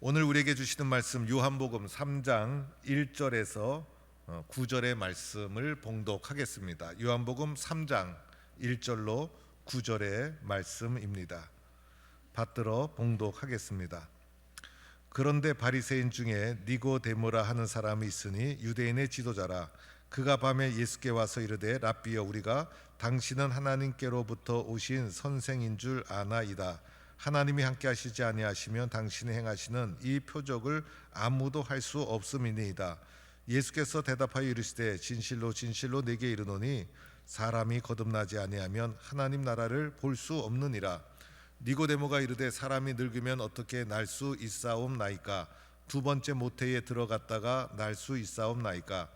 오늘 우리에게 주시는 말씀 요한복음 3장 1절에서 9절의 말씀을 봉독하겠습니다. 요한복음 3장 1절로 9절의 말씀입니다. 받들어 봉독하겠습니다. 그런데 바리새인 중에 니고데모라 하는 사람이 있으니 유대인의 지도자라. 그가 밤에 예수께 와서 이르되 랍비여, 우리가 당신은 하나님께로부터 오신 선생인 줄 아나이다. 하나님이 함께 하시지 아니하시면 당신이 행하시는 이 표적을 아무도 할 수 없음이니이다. 예수께서 대답하여 이르시되 진실로 진실로 내게 이르노니 사람이 거듭나지 아니하면 하나님 나라를 볼 수 없느니라. 니고데모가 이르되 사람이 늙으면 어떻게 날 수 있사옵나이까? 두 번째 모태에 들어갔다가 날 수 있사옵나이까?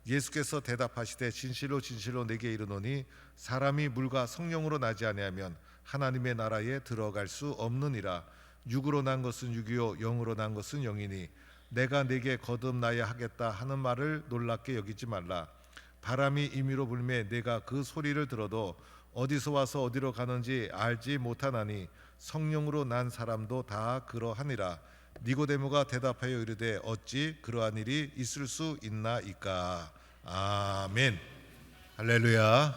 예수께서 대답하시되 진실로 진실로 내게 이르노니 사람이 물과 성령으로 나지 아니하면 하나님의 나라에 들어갈 수 없느니라. 육으로 난 것은 육이요 영으로 난 것은 영이니 내가 네게 거듭나야 하겠다 하는 말을 놀랍게 여기지 말라. 바람이 임의로 불매 내가 그 소리를 들어도 어디서 와서 어디로 가는지 알지 못하나니 성령으로 난 사람도 다 그러하니라. 니고데모가 대답하여 이르되 어찌 그러한 일이 있을 수 있나이까? 아멘. 할렐루야.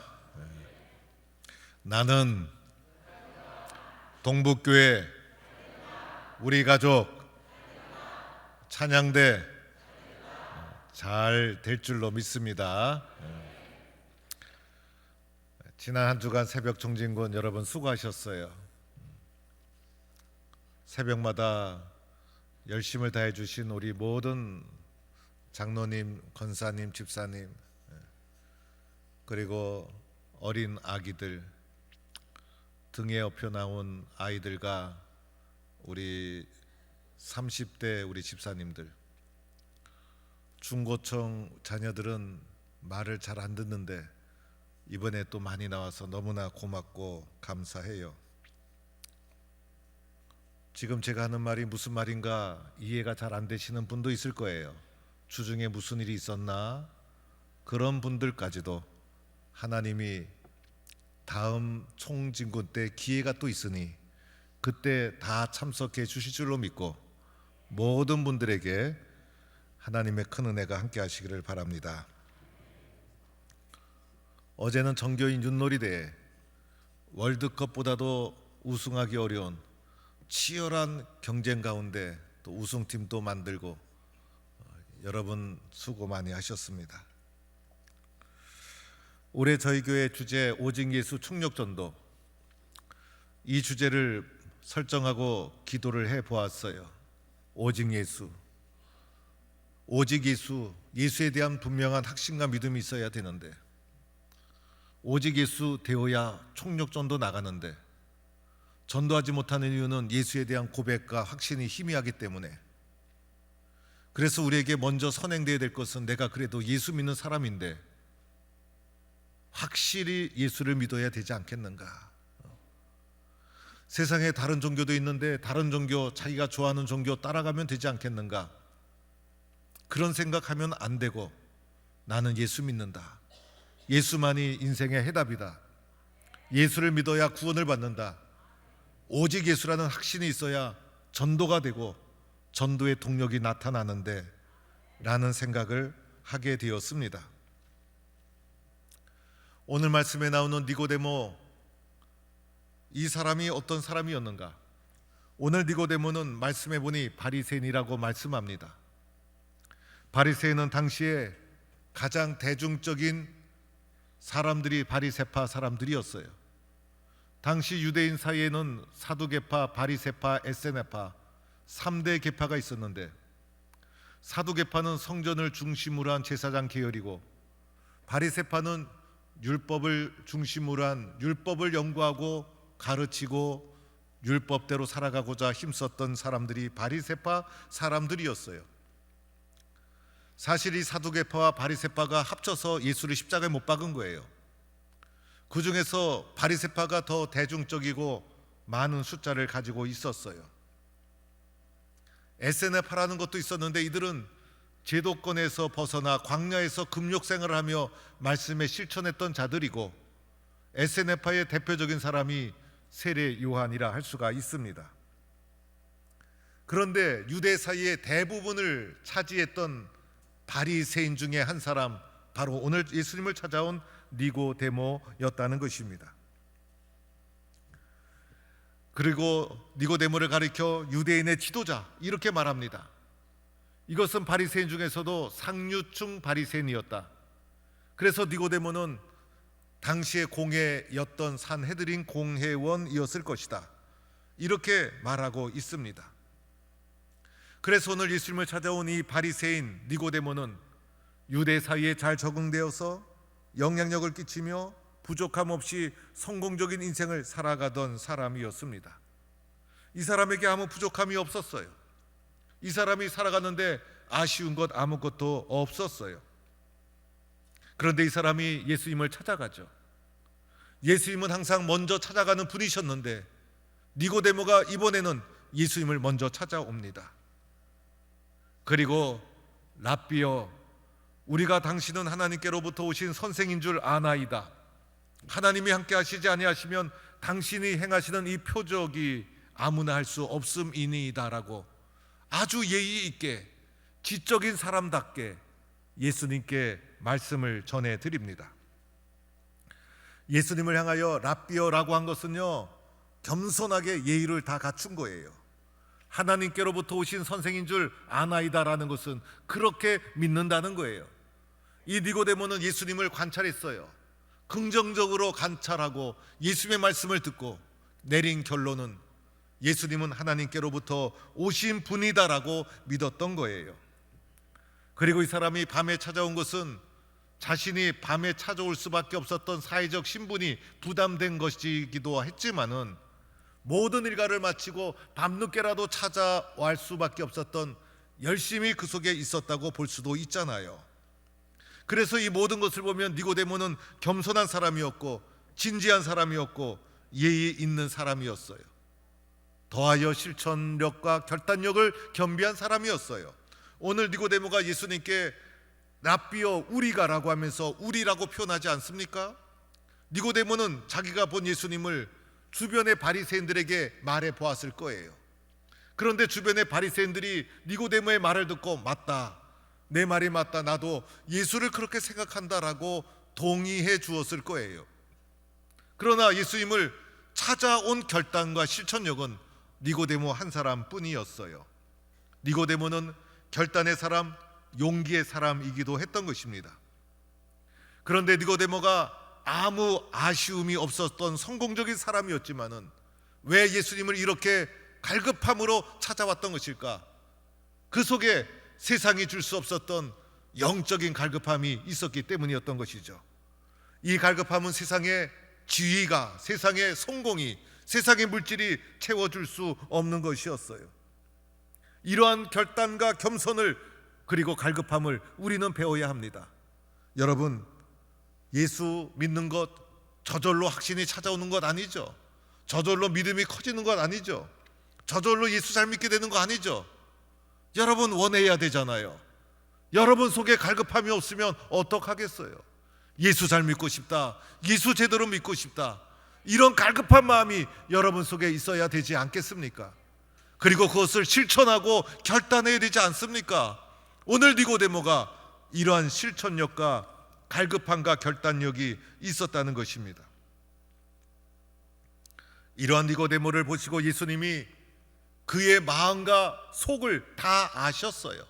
나는 동북교회 우리 가족 찬양대 잘 될 줄로 믿습니다. 지난 한 주간 새벽 정진군 여러분 수고하셨어요. 새벽마다 열심을 다해 주신 우리 모든 장로님, 권사님, 집사님, 그리고 어린 아기들, 등에 업혀 나온 아이들과 우리 30대 우리 집사님들, 중고청 자녀들은 말을 잘 안 듣는데 이번에 또 많이 나와서 너무나 고맙고 감사해요. 지금 제가 하는 말이 무슨 말인가 이해가 잘 안 되시는 분도 있을 거예요. 주중에 무슨 일이 있었나? 그런 분들까지도 하나님이 다음 총진군 때 기회가 또 있으니 그때 다 참석해 주실 줄로 믿고 모든 분들에게 하나님의 큰 은혜가 함께 하시기를 바랍니다. 어제는 정교인 윷놀이대회, 월드컵보다도 우승하기 어려운 치열한 경쟁 가운데 또 우승팀도 만들고 여러분 수고 많이 하셨습니다. 올해 저희 교회 주제 오직 예수 충력전도, 이 주제를 설정하고 기도를 해 보았어요. 오직 예수, 오직 예수, 예수에 대한 분명한 확신과 믿음이 있어야 되는데 오직 예수 되어야 총력전도 나가는데 전도하지 못하는 이유는 예수에 대한 고백과 확신이 희미하기 때문에. 그래서 우리에게 먼저 선행되어야 될 것은 내가 그래도 예수 믿는 사람인데 확실히 예수를 믿어야 되지 않겠는가? 세상에 다른 종교도 있는데 다른 종교, 자기가 좋아하는 종교 따라가면 되지 않겠는가? 그런 생각하면 안 되고 나는 예수 믿는다. 예수만이 인생의 해답이다. 예수를 믿어야 구원을 받는다. 오직 예수라는 확신이 있어야 전도가 되고 전도의 동력이 나타나는데 라는 생각을 하게 되었습니다. 오늘 말씀에 나오는 니고데모, 이 사람이 어떤 사람이었는가? 오늘 니고데모는 말씀해 보니 바리새인이라고 말씀합니다. 바리새인은 당시에 가장 대중적인 사람들이 바리새파 사람들이었어요. 당시 유대인 사이에는 사두개파, 바리새파, 에세네파 3대 계파가 있었는데 사두개파는 성전을 중심으로 한 제사장 계열이고 바리새파는 율법을 중심으로 한 율법을 연구하고 가르치고 율법대로 살아가고자 힘썼던 사람들이 바리새파 사람들이었어요. 사실 이 사두개파와 바리새파가 합쳐서 예수를 십자가에 못 박은 거예요. 그 중에서 바리새파가 더 대중적이고 많은 숫자를 가지고 있었어요. 에세네파라는 것도 있었는데 이들은 제도권에서 벗어나 광야에서 금욕 생활을 하며 말씀에 실천했던 자들이고, 에세네파의 대표적인 사람이 세례 요한이라 할 수가 있습니다. 그런데 유대 사이의 대부분을 차지했던 바리새인 중에 한 사람, 바로 오늘 예수님을 찾아온 니고데모였다는 것입니다. 그리고 니고데모를 가리켜 유대인의 지도자 이렇게 말합니다. 이것은 바리새인 중에서도 상류층 바리새인이었다. 그래서 니고데모는 당시의 공회였던 산헤드린 공회원이었을 것이다. 이렇게 말하고 있습니다. 그래서 오늘 예수님을 찾아온 이 바리새인 니고데모는 유대 사이에 잘 적응되어서 영향력을 끼치며 부족함 없이 성공적인 인생을 살아가던 사람이었습니다. 이 사람에게 아무 부족함이 없었어요. 이 사람이 살아가는데 아쉬운 것 아무것도 없었어요. 그런데 이 사람이 예수님을 찾아가죠. 예수님은 항상 먼저 찾아가는 분이셨는데 니고데모가 이번에는 예수님을 먼저 찾아옵니다. 그리고 랍비여, 우리가 당신은 하나님께로부터 오신 선생인 줄 아나이다. 하나님이 함께 하시지 아니하시면 당신이 행하시는 이 표적이 아무나 할 수 없음이니이다라고 아주 예의 있게 지적인 사람답게 예수님께 말씀을 전해드립니다. 예수님을 향하여 랍비어라고 한 것은요, 겸손하게 예의를 다 갖춘 거예요. 하나님께로부터 오신 선생인 줄 아나이다라는 것은 그렇게 믿는다는 거예요. 이 니고데모는 예수님을 관찰했어요. 긍정적으로 관찰하고 예수님의 말씀을 듣고 내린 결론은 예수님은 하나님께로부터 오신 분이다라고 믿었던 거예요. 그리고 이 사람이 밤에 찾아온 것은 자신이 밤에 찾아올 수밖에 없었던 사회적 신분이 부담된 것이기도 했지만은 모든 일과를 마치고 밤늦게라도 찾아올 수밖에 없었던 열심히 그 속에 있었다고 볼 수도 있잖아요. 그래서 이 모든 것을 보면 니고데모는 겸손한 사람이었고 진지한 사람이었고 예의 있는 사람이었어요. 더하여 실천력과 결단력을 겸비한 사람이었어요. 오늘 니고데모가 예수님께 랍비여 우리가라고 하면서 우리라고 표현하지 않습니까? 니고데모는 자기가 본 예수님을 주변의 바리새인들에게 말해 보았을 거예요. 그런데 주변의 바리새인들이 니고데모의 말을 듣고 맞다, 내 말이 맞다, 나도 예수를 그렇게 생각한다라고 동의해 주었을 거예요. 그러나 예수님을 찾아온 결단과 실천력은 니고데모 한 사람뿐이었어요. 니고데모는 결단의 사람, 용기의 사람이기도 했던 것입니다. 그런데 니고데모가 아무 아쉬움이 없었던 성공적인 사람이었지만은 왜 예수님을 이렇게 갈급함으로 찾아왔던 것일까? 그 속에 세상이 줄 수 없었던 영적인 갈급함이 있었기 때문이었던 것이죠. 이 갈급함은 세상의 지위가, 세상의 성공이, 세상의 물질이 채워줄 수 없는 것이었어요. 이러한 결단과 겸손을 그리고 갈급함을 우리는 배워야 합니다. 여러분, 예수 믿는 것 저절로 확신이 찾아오는 것 아니죠. 저절로 믿음이 커지는 것 아니죠. 저절로 예수 잘 믿게 되는 거 아니죠. 여러분 원해야 되잖아요. 여러분 속에 갈급함이 없으면 어떡하겠어요. 예수 잘 믿고 싶다, 예수 제대로 믿고 싶다, 이런 갈급한 마음이 여러분 속에 있어야 되지 않겠습니까? 그리고 그것을 실천하고 결단해야 되지 않습니까? 오늘 니고데모가 이러한 실천력과 갈급함과 결단력이 있었다는 것입니다. 이러한 니고데모를 보시고 예수님이 그의 마음과 속을 다 아셨어요.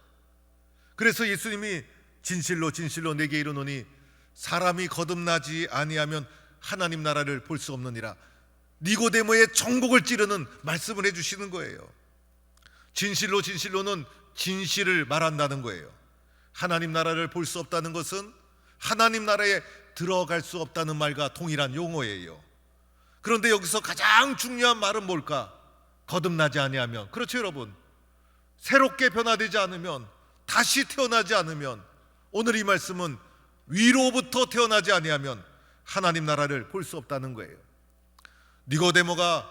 그래서 예수님이 진실로 진실로 내게 이르노니 사람이 거듭나지 아니하면 하나님 나라를 볼 수 없느니라. 니고데모의 정곡을 찌르는 말씀을 해주시는 거예요. 진실로 진실로는 진실을 말한다는 거예요. 하나님 나라를 볼 수 없다는 것은 하나님 나라에 들어갈 수 없다는 말과 동일한 용어예요. 그런데 여기서 가장 중요한 말은 뭘까? 거듭나지 아니하면. 그렇죠 여러분, 새롭게 변화되지 않으면, 다시 태어나지 않으면, 오늘 이 말씀은 위로부터 태어나지 아니하면 하나님 나라를 볼 수 없다는 거예요. 니고데모가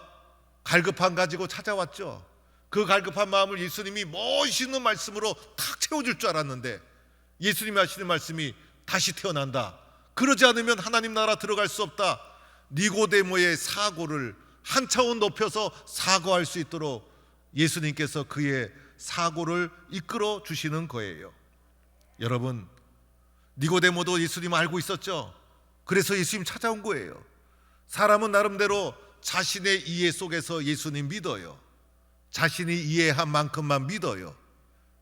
갈급함 가지고 찾아왔죠. 그 갈급한 마음을 예수님이 멋있는 말씀으로 탁 채워줄 줄 알았는데 예수님이 하시는 말씀이 다시 태어난다, 그러지 않으면 하나님 나라 들어갈 수 없다. 니고데모의 사고를 한 차원 높여서 사고할 수 있도록 예수님께서 그의 사고를 이끌어 주시는 거예요. 여러분, 니고데모도 예수님 알고 있었죠. 그래서 예수님 찾아온 거예요. 사람은 나름대로 자신의 이해 속에서 예수님 믿어요. 자신이 이해한 만큼만 믿어요.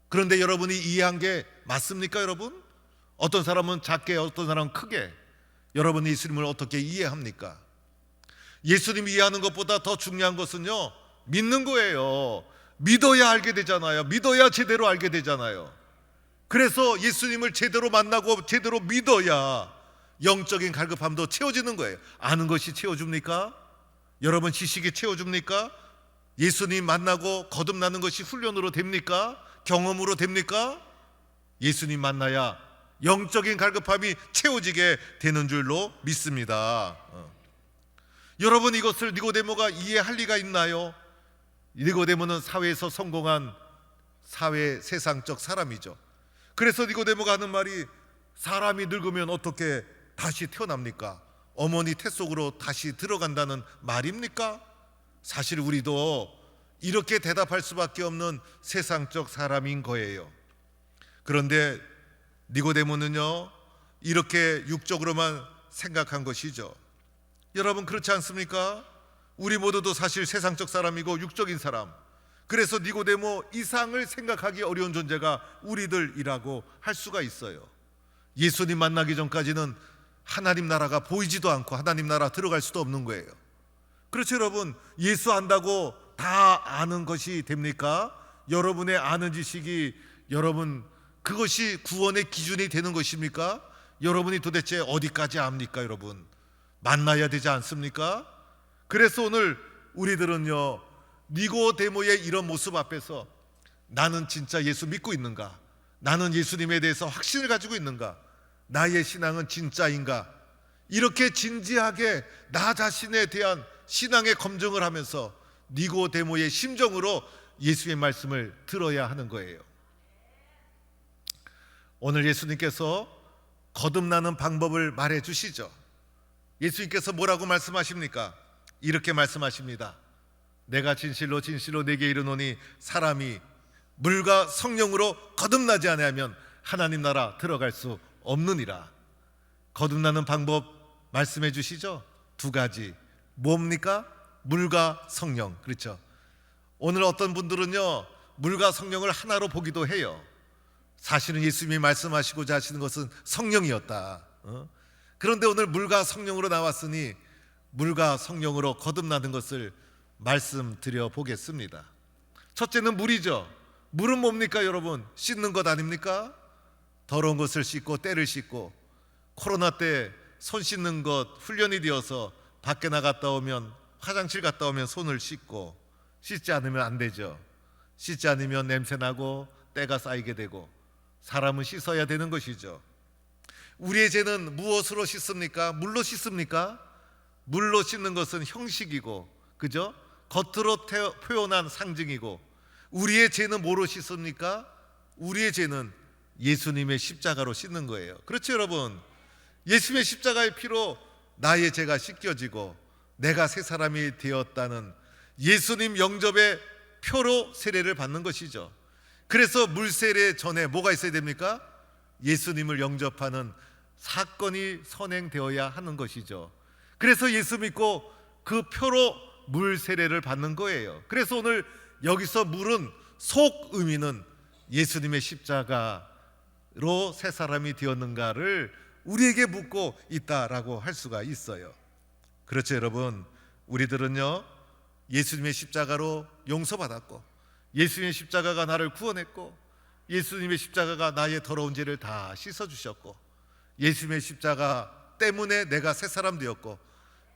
그런데 여러분이 이해한 게 맞습니까, 여러분? 어떤 사람은 작게, 어떤 사람은 크게. 여러분이 예수님을 어떻게 이해합니까? 예수님이 이해하는 것보다 더 중요한 것은요, 믿는 거예요. 믿어야 알게 되잖아요. 믿어야 제대로 알게 되잖아요. 그래서 예수님을 제대로 만나고 제대로 믿어야 영적인 갈급함도 채워지는 거예요. 아는 것이 채워줍니까? 여러분 지식이 채워줍니까? 예수님 만나고 거듭나는 것이 훈련으로 됩니까? 경험으로 됩니까? 예수님 만나야 영적인 갈급함이 채워지게 되는 줄로 믿습니다. 여러분, 이것을 니고데모가 이해할 리가 있나요? 니고데모는 사회에서 성공한 사회 세상적 사람이죠. 그래서 니고데모가 하는 말이, 사람이 늙으면 어떻게 다시 태어납니까? 어머니 태 속으로 다시 들어간다는 말입니까? 사실 우리도 이렇게 대답할 수밖에 없는 세상적 사람인 거예요. 그런데 니고데모는요, 이렇게 육적으로만 생각한 것이죠. 여러분, 그렇지 않습니까? 우리 모두도 사실 세상적 사람이고 육적인 사람. 그래서 니고데모 이상을 생각하기 어려운 존재가 우리들이라고 할 수가 있어요. 예수님 만나기 전까지는 하나님 나라가 보이지도 않고 하나님 나라 들어갈 수도 없는 거예요. 그렇죠, 여러분? 예수 안다고 다 아는 것이 됩니까? 여러분의 아는 지식이 여러분 그것이 구원의 기준이 되는 것입니까? 여러분이 도대체 어디까지 압니까, 여러분? 만나야 되지 않습니까? 그래서 오늘 우리들은요, 니고데모의 이런 모습 앞에서 나는 진짜 예수 믿고 있는가? 나는 예수님에 대해서 확신을 가지고 있는가? 나의 신앙은 진짜인가? 이렇게 진지하게 나 자신에 대한 신앙의 검증을 하면서 니고데모의 심정으로 예수의 말씀을 들어야 하는 거예요. 오늘 예수님께서 거듭나는 방법을 말해 주시죠. 예수님께서 뭐라고 말씀하십니까? 이렇게 말씀하십니다. 내가 진실로 진실로 내게 이르노니 사람이 물과 성령으로 거듭나지 아니하면 하나님 나라 들어갈 수 없느니라. 거듭나는 방법 말씀해 주시죠. 두 가지. 뭡니까? 물과 성령. 그렇죠. 오늘 어떤 분들은요, 물과 성령을 하나로 보기도 해요. 사실은 예수님이 말씀하시고자 하시는 것은 성령이었다. 그런데 오늘 물과 성령으로 나왔으니 물과 성령으로 거듭나는 것을 말씀드려 보겠습니다. 첫째는 물이죠. 물은 뭡니까, 여러분? 씻는 것 아닙니까? 더러운 것을 씻고 때를 씻고, 코로나 때 손 씻는 것 훈련이 되어서 밖에 나갔다 오면, 화장실 갔다 오면 손을 씻고, 씻지 않으면 안 되죠. 씻지 않으면 냄새 나고 때가 쌓이게 되고, 사람은 씻어야 되는 것이죠. 우리의 죄는 무엇으로 씻습니까? 물로 씻습니까? 물로 씻는 것은 형식이고, 그죠? 겉으로 표현한 상징이고, 우리의 죄는 뭐로 씻습니까? 우리의 죄는 예수님의 십자가로 씻는 거예요. 그렇죠, 여러분? 예수님의 십자가의 피로 나의 죄가 씻겨지고 내가 새 사람이 되었다는 예수님 영접의 표로 세례를 받는 것이죠. 그래서 물세례 전에 뭐가 있어야 됩니까? 예수님을 영접하는 사건이 선행되어야 하는 것이죠. 그래서 예수 믿고 그 표로 물세례를 받는 거예요. 그래서 오늘 여기서 물은 속 의미는 예수님의 십자가로 새 사람이 되었는가를 우리에게 묻고 있다라고 할 수가 있어요. 그렇죠, 여러분? 우리들은요, 예수님의 십자가로 용서받았고, 예수님의 십자가가 나를 구원했고, 예수님의 십자가가 나의 더러운 죄를 다 씻어주셨고, 예수님의 십자가 때문에 내가 새 사람 되었고,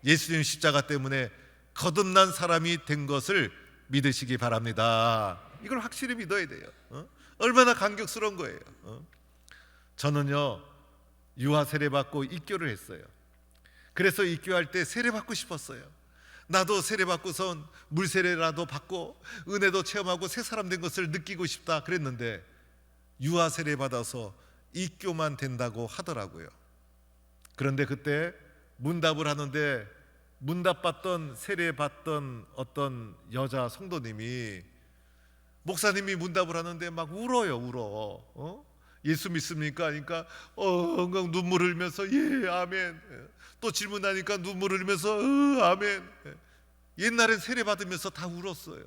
예수님의 십자가 때문에 거듭난 사람이 된 것을 믿으시기 바랍니다. 이걸 확실히 믿어야 돼요. 얼마나 감격스러운 거예요. 저는요, 유아 세례 받고 입교를 했어요. 그래서 입교할 때 세례 받고 싶었어요. 나도 세례 받고선 물 세례라도 받고 은혜도 체험하고 새 사람 된 것을 느끼고 싶다 그랬는데, 유아 세례 받아서 입교만 된다고 하더라고요. 그런데 그때 문답을 하는데 문답 받던 세례 받던 어떤 여자 성도님이 목사님이 문답을 하는데 막 울어요, 울어. 예수 믿습니까? 하니까 엉엉 눈물 흘리면서 예, 아멘. 또 질문하니까 눈물 흘리면서 아멘. 옛날엔 세례 받으면서 다 울었어요.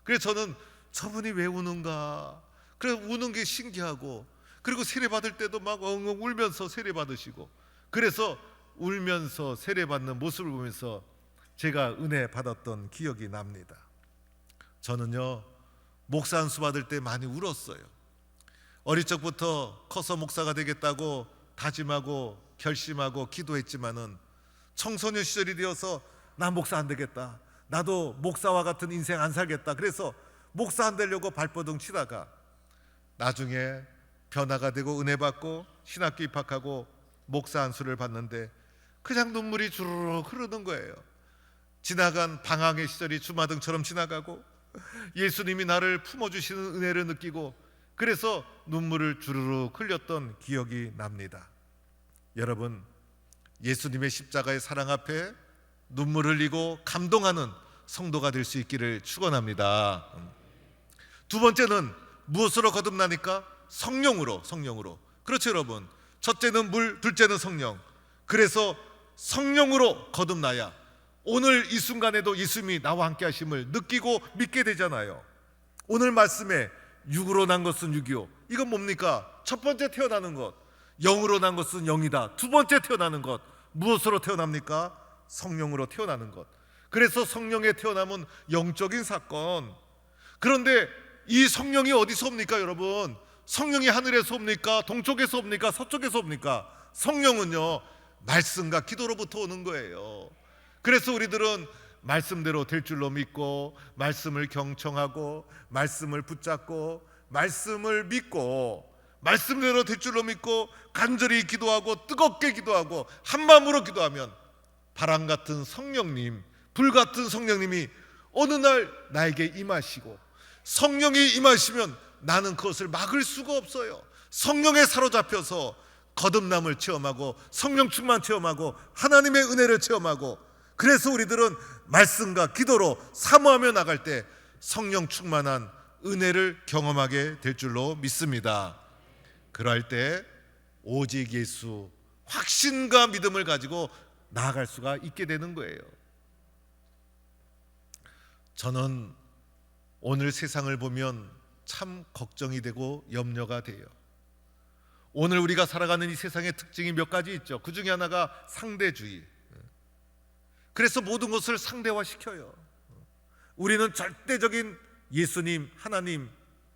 그래서 저는 저분이 왜 우는가? 그래 우는 게 신기하고, 그리고 세례 받을 때도 막 엉엉 울면서 세례 받으시고, 그래서 울면서 세례 받는 모습을 보면서 제가 은혜 받았던 기억이 납니다. 저는요, 목사 안수 받을 때 많이 울었어요. 어릴 적부터 커서 목사가 되겠다고 다짐하고 결심하고 기도했지만은 청소년 시절이 되어서 나 목사 안 되겠다, 나도 목사와 같은 인생 안 살겠다, 그래서 목사 안 되려고 발버둥 치다가 나중에 변화가 되고 은혜 받고 신학교 입학하고 목사 안수를 받는데 그냥 눈물이 주르륵 흐르는 거예요. 지나간 방황의 시절이 주마등처럼 지나가고 예수님이 나를 품어주시는 은혜를 느끼고, 그래서 눈물을 주르륵 흘렸던 기억이 납니다. 여러분, 예수님의 십자가의 사랑 앞에 눈물 흘리고 감동하는 성도가 될 수 있기를 축원합니다. 두 번째는 무엇으로 거듭나니까? 성령으로. 그렇죠 여러분, 첫째는 물, 둘째는 성령. 그래서 성령으로 거듭나야 오늘 이 순간에도 예수님이 나와 함께 하심을 느끼고 믿게 되잖아요. 오늘 말씀에 육으로 난 것은 육이요, 이건 뭡니까? 첫 번째 태어나는 것. 영으로 난 것은 영이다. 두 번째 태어나는 것. 무엇으로 태어납니까? 성령으로 태어나는 것. 그래서 성령의 태어남은 영적인 사건. 그런데 이 성령이 어디서 옵니까 여러분? 성령이 하늘에서 옵니까? 동쪽에서 옵니까? 서쪽에서 옵니까? 성령은요, 말씀과 기도로부터 오는 거예요. 그래서 우리들은 말씀대로 될 줄로 믿고, 말씀을 경청하고, 말씀을 붙잡고, 말씀을 믿고, 말씀대로 될 줄로 믿고 간절히 기도하고 뜨겁게 기도하고 한 마음으로 기도하면 바람 같은 성령님, 불 같은 성령님이 어느 날 나에게 임하시고, 성령이 임하시면 나는 그것을 막을 수가 없어요. 성령에 사로잡혀서 거듭남을 체험하고 성령 충만 체험하고 하나님의 은혜를 체험하고, 그래서 우리들은 말씀과 기도로 사모하며 나갈 때 성령 충만한 은혜를 경험하게 될 줄로 믿습니다. 그럴 때 오직 예수, 확신과 믿음을 가지고 나아갈 수가 있게 되는 거예요. 저는 오늘 세상을 보면 참 걱정이 되고 염려가 돼요. 오늘 우리가 살아가는 이 세상의 특징이 몇 가지 있죠. 그 중에 하나가 상대주의. 그래서 모든 것을 상대화시켜요. 우리는 절대적인 예수님, 하나님,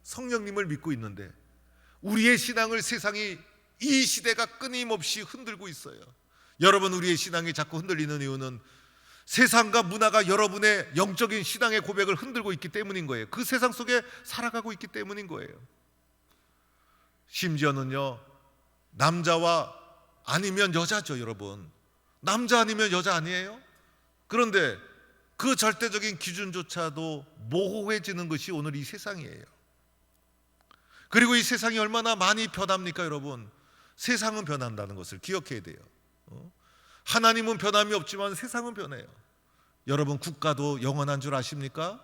성령님을 믿고 있는데 우리의 신앙을 세상이, 이 시대가 끊임없이 흔들고 있어요. 여러분, 우리의 신앙이 자꾸 흔들리는 이유는 세상과 문화가 여러분의 영적인 신앙의 고백을 흔들고 있기 때문인 거예요. 그 세상 속에 살아가고 있기 때문인 거예요. 심지어는요, 남자와 아니면 여자죠 여러분. 남자 아니면 여자 아니에요? 그런데 그 절대적인 기준조차도 모호해지는 것이 오늘 이 세상이에요. 그리고 이 세상이 얼마나 많이 변합니까 여러분? 세상은 변한다는 것을 기억해야 돼요. 하나님은 변함이 없지만 세상은 변해요. 여러분, 국가도 영원한 줄 아십니까?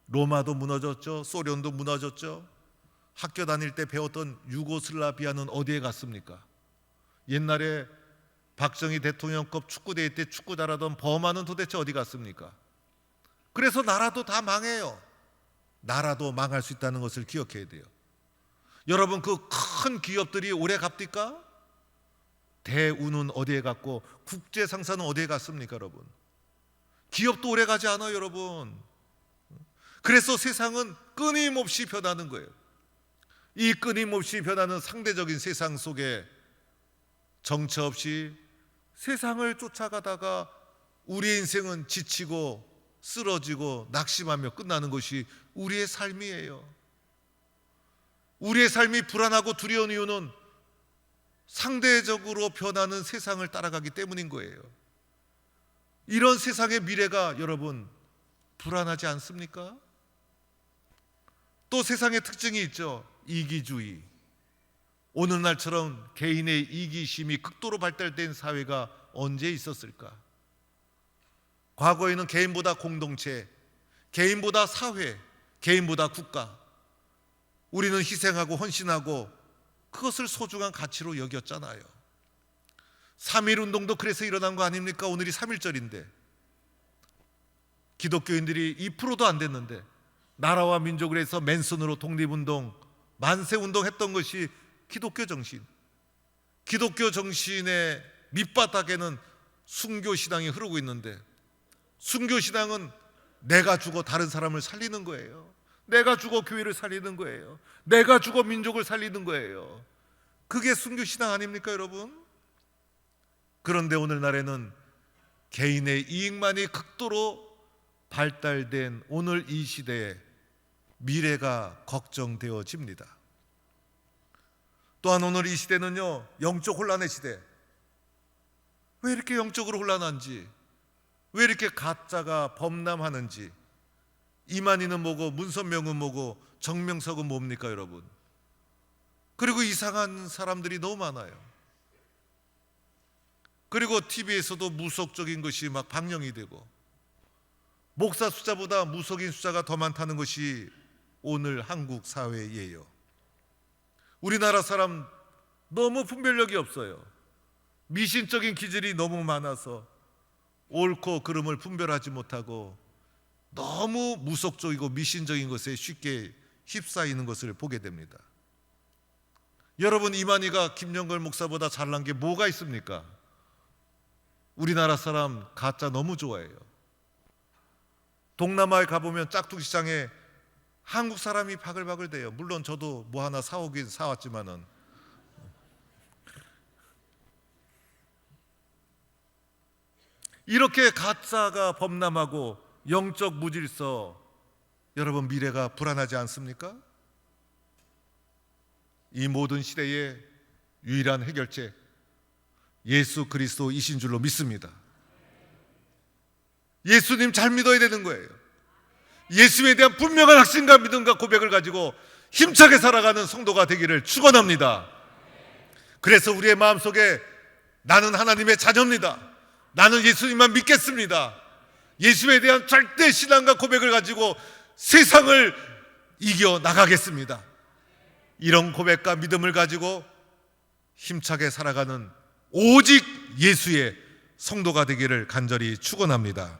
로마도 무너졌죠. 소련도 무너졌죠. 학교 다닐 때 배웠던 유고슬라비아는 어디에 갔습니까? 옛날에 박정희 대통령급 축구대회 때 축구 잘하던 버마는 도대체 어디 갔습니까? 그래서 나라도 다 망해요. 나라도 망할 수 있다는 것을 기억해야 돼요. 여러분, 그 큰 기업들이 오래 갑니까? 대우는 어디에 갔고 국제상사는 어디에 갔습니까 여러분? 기업도 오래 가지 않아요 여러분. 그래서 세상은 끊임없이 변하는 거예요. 이 끊임없이 변하는 상대적인 세상 속에 정처 없이 세상을 쫓아가다가 우리의 인생은 지치고 쓰러지고 낙심하며 끝나는 것이 우리의 삶이에요. 우리의 삶이 불안하고 두려운 이유는 상대적으로 변하는 세상을 따라가기 때문인 거예요. 이런 세상의 미래가 여러분 불안하지 않습니까? 또 세상의 특징이 있죠. 이기주의. 오늘날처럼 개인의 이기심이 극도로 발달된 사회가 언제 있었을까? 과거에는 개인보다 공동체, 개인보다 사회, 개인보다 국가, 우리는 희생하고 헌신하고 그것을 소중한 가치로 여겼잖아요. 3.1 운동도 그래서 일어난 거 아닙니까? 오늘이 3.1절인데 기독교인들이 2%도 안 됐는데 나라와 민족을 해서 맨손으로 독립운동, 만세운동 했던 것이 기독교 정신. 기독교 정신의 밑바닥에는 순교신앙이 흐르고 있는데, 순교신앙은 내가 죽어 다른 사람을 살리는 거예요. 내가 죽어 교회를 살리는 거예요. 내가 죽어 민족을 살리는 거예요. 그게 순교신앙 아닙니까, 여러분? 그런데 오늘날에는 개인의 이익만이 극도로 발달된 오늘 이 시대에 미래가 걱정되어집니다. 또한 오늘 이 시대는요, 영적 혼란의 시대. 왜 이렇게 영적으로 혼란한지, 왜 이렇게 가짜가 범람하는지, 이만희는 뭐고 문선명은 뭐고 정명석은 뭡니까, 여러분? 그리고 이상한 사람들이 너무 많아요. 그리고 TV에서도 무속적인 것이 막 방영이 되고, 목사 숫자보다 무속인 숫자가 더 많다는 것이 오늘 한국 사회예요. 우리나라 사람 너무 분별력이 없어요. 미신적인 기질이 너무 많아서 옳고 그름을 분별하지 못하고 너무 무속적이고 미신적인 것에 쉽게 휩싸이는 것을 보게 됩니다. 여러분, 이만희가 김영걸 목사보다 잘난 게 뭐가 있습니까? 우리나라 사람 가짜 너무 좋아해요. 동남아에 가보면 짝퉁 시장에 한국 사람이 바글바글 대요. 물론 저도 뭐 하나 사오긴 사왔지만은. 이렇게 가짜가 범람하고 영적 무질서, 여러분 미래가 불안하지 않습니까? 이 모든 시대의 유일한 해결책, 예수 그리스도이신 줄로 믿습니다. 예수님 잘 믿어야 되는 거예요. 예수에 대한 분명한 확신과 믿음과 고백을 가지고 힘차게 살아가는 성도가 되기를 축원합니다. 그래서 우리의 마음속에 나는 하나님의 자녀입니다, 나는 예수님만 믿겠습니다, 예수에 대한 절대 신앙과 고백을 가지고 세상을 이겨 나가겠습니다, 이런 고백과 믿음을 가지고 힘차게 살아가는 오직 예수의 성도가 되기를 간절히 축원합니다.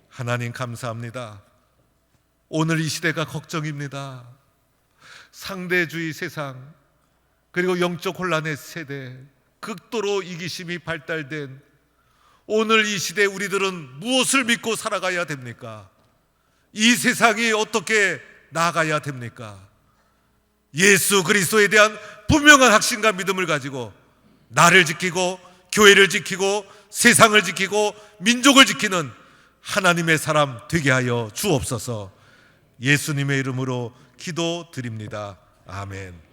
하나님 감사합니다. 오늘 이 시대가 걱정입니다. 상대주의 세상, 그리고 영적 혼란의 세대, 극도로 이기심이 발달된 오늘 이 시대에 우리들은 무엇을 믿고 살아가야 됩니까? 이 세상이 어떻게 나아가야 됩니까? 예수 그리스도에 대한 분명한 확신과 믿음을 가지고 나를 지키고 교회를 지키고 세상을 지키고 민족을 지키는 하나님의 사람 되게 하여 주옵소서. 예수님의 이름으로 기도드립니다. 아멘.